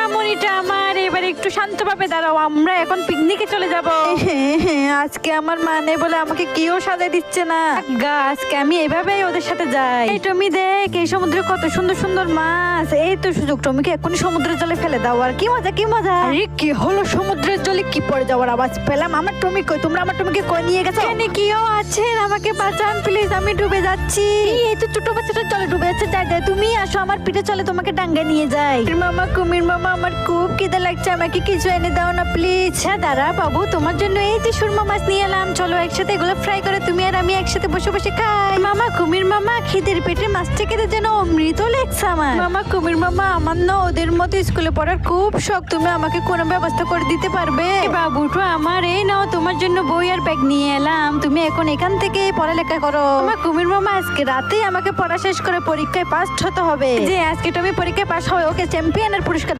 সোনামণিটা আমার, এবার একটু শান্তভাবে দাঁড়াও, আমরা এখন পিকনিকে চলে যাব। আজকে আমার মা নেই বলে আমাকে কেউ সাজাই দিচ্ছে না। আজকে আমি এভাবেই ওদের সাথে যাই। এই টমি দেখ, এই সমুদ্রে কত সুন্দর সুন্দর মাছ। এই তো সুযোগ, টমিকে এখনই সমুদ্রের জলে ফেলে দাও। আর কি মজা কি মজা। আরে কি হলো, সমুদ্রের জলে কি পড়ে যাওয়ার আওয়াজ পেলাম। আমার টমি কই? তোমরা আমার টমিকে কই নিয়ে গেছো? এখানে কেউ আছেন? আমাকে বাঁচান প্লিজ, আমি ডুবে যাচ্ছি। এই তো ছোট বাচ্চাটা জলে ডুবে যাচ্ছে। যাই যাই, তুমি আসো আমার পিঠে, চলে তোমাকে ডাঙ্গা নিয়ে যাই। মামা, কুমির মামা, আমার খুব খিদে লাগছে, আমাকে কিছু এনে দাও না প্লিজ। হ্যাঁ দাঁড়া বাবু, তোমার জন্য এই যে সুরমা মাছ নিয়ে এলাম, চলো একসাথে এগুলো ফ্রাই করে তুমি আর আমি একসাথে বসে বসে খাই। মামা কুমির মামা, খিদের পেটে মাছটা খেতে যেন অমৃত লেগছে আমার। মামা কুমির মামা, আমার না ওদের মতো স্কুলে পড়ার খুব শখ, তুমি আমাকে কোনো ব্যবস্থা করে দিতে পারবে? বাবুটো আমার, এই নাও তোমার জন্য বই আর ব্যাগ নিয়ে এলাম, তুমি এখন এখান থেকে পড়ালেখা করো। মামা কুমির মামা, আজকে রাতেই আমাকে পড়া শেষ করে পরীক্ষায় পাস হতে হবে। যে আজকে তুমি পরীক্ষায় পাস হবে, ওকে চ্যাম্পিয়নের পুরস্কার